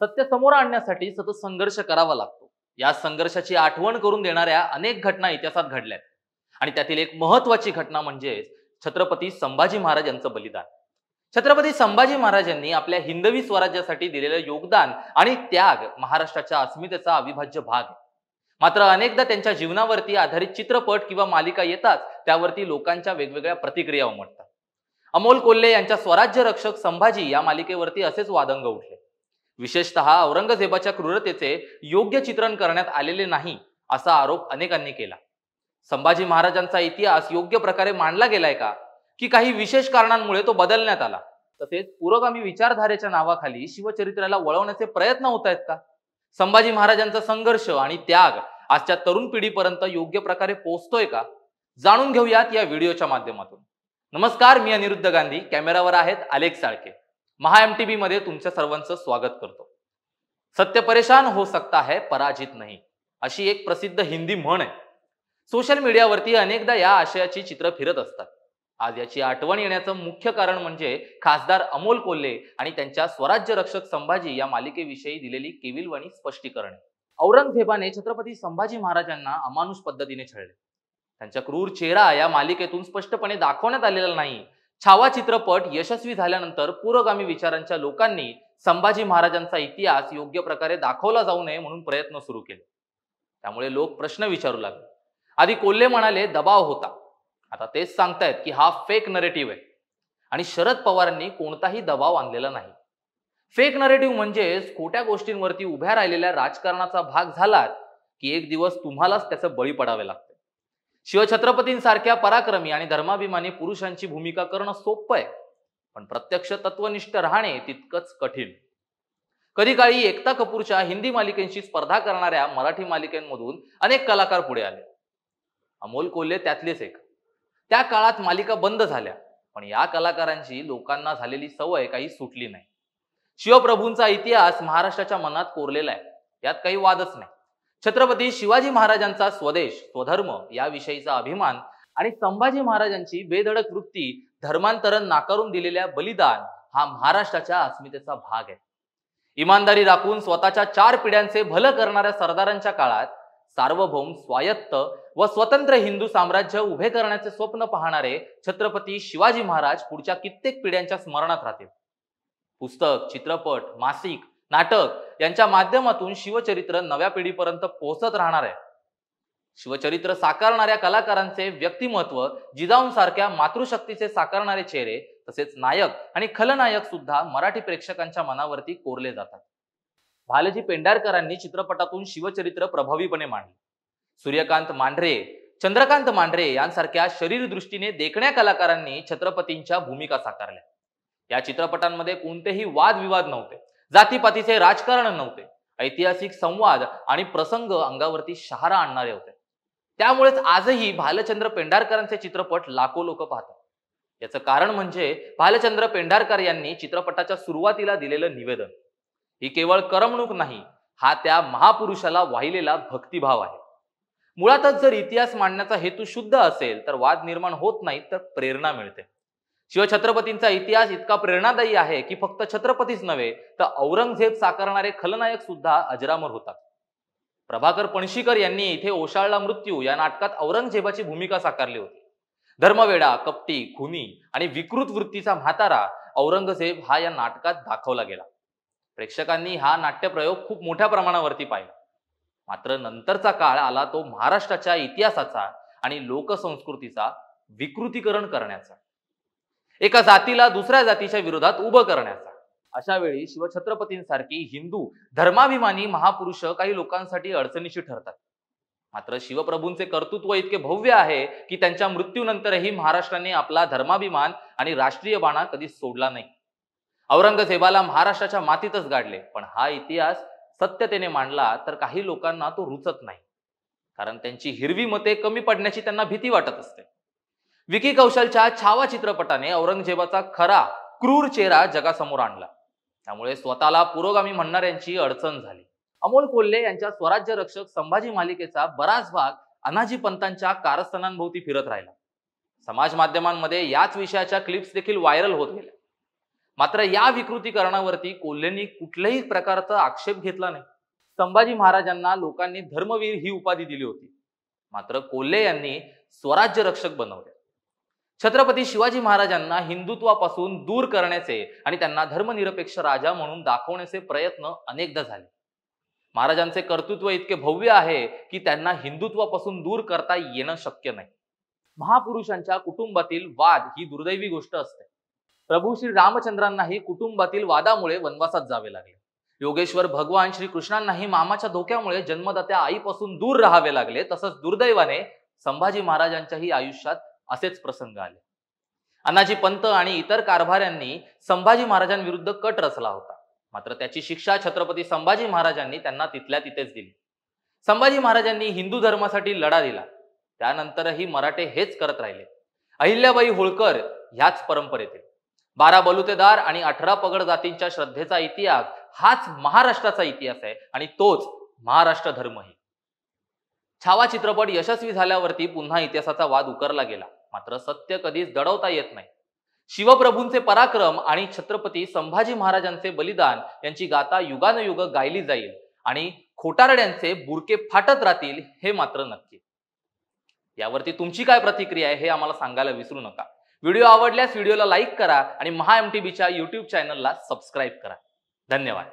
सत्य समोर आणण्यासाठी सतत संघर्ष करावा लागतो। या संघर्षाची आठवण करून देणाऱ्या अनेक घटना इतिहासात घडल्या आणि त्यातील एक महत्त्वाची घटना म्हणजे छत्रपती संभाजी महाराज यांचं बलिदान। छत्रपती संभाजी महाराजांनी आपल्या हिंदवी स्वराज्यासाठी दिलेलं योगदान आणि त्याग महाराष्ट्राच्या अस्मितेचा अविभाज्य भाग आहे। मात्र अनेकदा त्यांच्या जीवनावरती आधारित चित्रपट किंवा मालिका येतात, त्यावरती लोकांच्या वेगवेगळ्या प्रतिक्रिया उमटतात। अमोल कोल्हे यांच्या स्वराज्य रक्षक संभाजी या मालिकेवरती असेच वादंग उठले। विशेषतः औरंगजेबाच्या क्रूरतेचे योग्य चित्रण करण्यात आलेले नाही असा आरोप अनेकांनी केला। संभाजी महाराजांचा इतिहास योग्य प्रकारे मांडला गेलाय का, की काही विशेष कारणांमुळे तो बदलण्यात आला? तसेच पुरोगामी विचारधारेच्या नावाखाली शिवचरित्राला वळवण्याचे प्रयत्न होत आहेत का? संभाजी महाराजांचा संघर्ष आणि त्याग आजच्या तरुण पिढीपर्यंत योग्य प्रकारे पोहोचतोय का? जाणून घेऊयात या व्हिडिओच्या माध्यमातून। नमस्कार, मी अनिरुद्ध गांधी, कॅमेरावर आहेत अलेक्स साळके। महाएमटीबी मध्ये तुमच्या सर्वांचं स्वागत करतो। सत्य परेशान हो सकता है, पराजित नहीं, अशी एक प्रसिद्ध हिंदी म्हण आहे। सोशल मीडियावरती अनेकदा या आशयाची चित्र फिरत असतात। आज याची आठवण येण्याचं मुख्य कारण म्हणजे खासदार अमोल कोल्हे आणि त्यांच्या स्वराज्य रक्षक संभाजी या मालिकेविषयी दिलेली केविलवाणी स्पष्टीकरणे। औरंगजेबाने छत्रपती संभाजी महाराजांना अमानुष पद्धतीने छळले। त्यांचा क्रूर चेहरा या मालिकेतून स्पष्टपणे दाखवण्यात आलेला नाही। छावा चित्रपट यशस्वी झाल्यानंतर पुरोगामी विचारांच्या लोकांनी संभाजी महाराजांचा इतिहास योग्य प्रकारे दाखवला जाऊ नये म्हणून प्रयत्न सुरू केले। त्यामुळे लोक प्रश्न विचारू लागले। आधी कोल्हे म्हणाले दबाव होता, आता तेच सांगतायत की हा फेक नरेटिव्ह आहे आणि शरद पवारांनी कोणताही दबाव आणलेला नाही। फेक नरेटिव्ह म्हणजे खोट्या गोष्टींवरती उभ्या राहिलेल्या राजकारणाचा भाग झालात की एक दिवस तुम्हालाच त्याचं बळी पडावे लागते। शिवछत्रपतींसारख्या पराक्रमी आणि धर्माभिमानी पुरुषांची भूमिका करणं सोपं आहे, पण प्रत्यक्ष तत्वनिष्ठ राहणे तितकंच कठीण। कधी काळी एकता कपूरच्या हिंदी मालिकेंशी स्पर्धा करणाऱ्या मराठी मालिकेंमधून अनेक कलाकार पुढे आले। अमोल कोल्हे त्यातलेच एक। त्या काळात मालिका बंद झाल्या, पण या कलाकारांची लोकांना झालेली सवय काही सुटली नाही। शिवप्रभूंचा इतिहास महाराष्ट्राच्या मनात कोरलेला आहे, यात काही वादच नाही। छत्रपती शिवाजी महाराजांचा स्वदेश स्वधर्म याविषयीचा अभिमान आणि संभाजी महाराजांची बेधडक वृत्ती, धर्मांतरण नाकारून दिलेल्या बलिदान हा महाराष्ट्राच्या अस्मितेचा भाग आहे। इमानदारी राखून स्वतःच्या 4 पिढ्यांचे भलं करणाऱ्या सरदारांच्या काळात सार्वभौम, स्वायत्त व स्वतंत्र हिंदू साम्राज्य उभे करण्याचे स्वप्न पाहणारे छत्रपती शिवाजी महाराज पुढच्या कित्येक पिढ्यांच्या स्मरणात राहतील। पुस्तक, चित्रपट, मासिक, नाटक यांच्या माध्यमातून शिवचरित्र नव्या पिढीपर्यंत पोहोचत राहणार आहे। शिवचरित्र साकारणाऱ्या कलाकारांचे व्यक्तिमत्व, जिजाऊंसारख्या मातृशक्तीचे साकारणारे चेहरे, तसेच नायक आणि खलनायक सुद्धा मराठी प्रेक्षकांच्या मनावरती कोरले जातात। भालजी पेंढारकरांनी चित्रपटातून शिवचरित्र प्रभावीपणे मांडले। सूर्यकांत मांढरे, चंद्रकांत मांढरे यांसारख्या शरीरदृष्टीने देखण्या कलाकारांनी छत्रपतींच्या भूमिका साकारल्या। या चित्रपटांमध्ये कोणतेही वादविवाद नव्हते, जातीपातीचे राजकारण नव्हते, ऐतिहासिक संवाद आणि प्रसंग अंगावरती शहारा आणणारे होते। त्यामुळेच आजही भालचंद्र पेंढारकरांचे चित्रपट लाखो लोक पाहतात। याचं कारण म्हणजे भालचंद्र पेंढारकर यांनी चित्रपटाच्या सुरुवातीला दिलेलं निवेदन। ही केवळ करमणूक नाही, हा त्या महापुरुषाला वाहिलेला भक्तिभाव आहे। मुळातच जर इतिहास मांडण्याचा हेतू शुद्ध असेल तर वाद निर्माण होत नाहीत, तर प्रेरणा मिळते। शिवछत्रपतींचा इतिहास इतका प्रेरणादायी आहे की फक्त छत्रपतीच नव्हे तर औरंगजेब साकारणारे खलनायक सुद्धा अजरामर होतात। प्रभाकर पणशीकर यांनी इथे ओशाळला मृत्यू या नाटकात औरंगजेबाची भूमिका साकारली होती। धर्मवेडा, कपटी, खुनी आणि विकृत वृत्तीचा म्हातारा औरंगजेब हा या नाटकात दाखवला गेला। प्रेक्षकांनी हा नाट्यप्रयोग खूप मोठ्या प्रमाणावरती पाहिला। मात्र नंतरचा काळ आला तो महाराष्ट्राच्या इतिहासाचा आणि लोकसंस्कृतीचा विकृतीकरण करण्याचा, एका जातीला दुसऱ्या जातीच्या विरोधात उभं करण्याचा। अशा वेळी शिवछत्रपतींसारखी हिंदू धर्माभिमानी महापुरुष काही लोकांसाठी अडचणीची ठरतात। मात्र शिवप्रभूंचे कर्तृत्व इतके भव्य आहे की त्यांच्या मृत्यूनंतरही महाराष्ट्राने आपला धर्माभिमान आणि राष्ट्रीय बाणा कधीच सोडला नाही। औरंगजेबाला महाराष्ट्राच्या मातीतच गाडले, पण हा इतिहास सत्यतेने मांडला तर काही लोकांना तो रुचत नाही, कारण त्यांची हिरवी मते कमी पडण्याची त्यांना भीती वाटत असते। विकी कौशलच्या छावा चित्रपटाने औरंगजेबाचा खरा क्रूर चेहरा जगासमोर आणला, त्यामुळे स्वतःला पुरोगामी म्हणणाऱ्यांची अडचण झाली। अमोल कोल्हे यांच्या स्वराज्य रक्षक संभाजी मालिकेचा बराच भाग अनाजी पंतांच्या कारस्थानांभोवती फिरत राहिला। समाज माध्यमांमध्ये याच विषयाच्या क्लिप्स देखील व्हायरल होत गेल्या। मात्र या विकृतीकरणावरती कोल्हेंनी कुठल्याही प्रकारचा आक्षेप घेतला नाही. संभाजी महाराजांना लोकांनी धर्मवीर ही उपाधी दिली होती, मात्र कोल्हे यांनी स्वराज्य रक्षक बनवले. छत्रपती शिवाजी महाराजांना हिंदुत्वापासून दूर करण्याचे आणि त्यांना धर्मनिरपेक्ष राजा म्हणून दाखवण्याचे प्रयत्न अनेकदा झाले. महाराजांचे कर्तृत्व इतके भव्य आहे की त्यांना हिंदुत्वापासून दूर करता येणं शक्य नाही. महापुरुषांच्या कुटुंबातील वाद ही दुर्दैवी गोष्ट असते. प्रभू श्री रामचंद्रांनाही कुटुंबातील वादामुळे वनवासात जावे लागले. योगेश्वर भगवान श्री कृष्णांनाही मामाच्या धोक्यामुळे जन्मदात्या आईपासून दूर राहावे लागले. तसंच दुर्दैवाने संभाजी महाराजांच्याही आयुष्यात असेच प्रसंग आले. अनाजी पंत आणि इतर कारभाऱ्यांनी संभाजी महाराजांविरुद्ध कट रचला होता, मात्र त्याची शिक्षा छत्रपती संभाजी महाराजांनी त्यांना तिथल्या तिथेच दिली. संभाजी महाराजांनी हिंदू धर्मासाठी लढा दिला, त्यानंतरही मराठे हेच करत राहिले. अहिल्याबाई होळकर ह्याच परंपरेतील 12 बलुतेदार आणि 18 पगड जातींच्या श्रद्धेचा इतिहास हाच महाराष्ट्राचा इतिहास आहे आणि तोच महाराष्ट्र धर्मही. छावा चित्रपट यशस्वी झाल्यावरती पुन्हा इतिहासाचा वाद उकरला गेला, मात्र सत्य कधीच दडवता येत नाही. शिवप्रभूंचे पराक्रम आणि छत्रपती संभाजी महाराजांचे बलिदान यांची गाथा युगानुयुग गायली जाईल आणि खोटारड्यांचे बुरके फाटत राहतील हे मात्र नक्की. यावरती तुमची काय प्रतिक्रिया आहे हे आम्हाला सांगायला विसरू नका. व्हिडिओ आवडल्यास व्हिडिओला लाईक करा आणि महा MTBच्या YouTube चॅनलला सबस्क्राईब करा. धन्यवाद.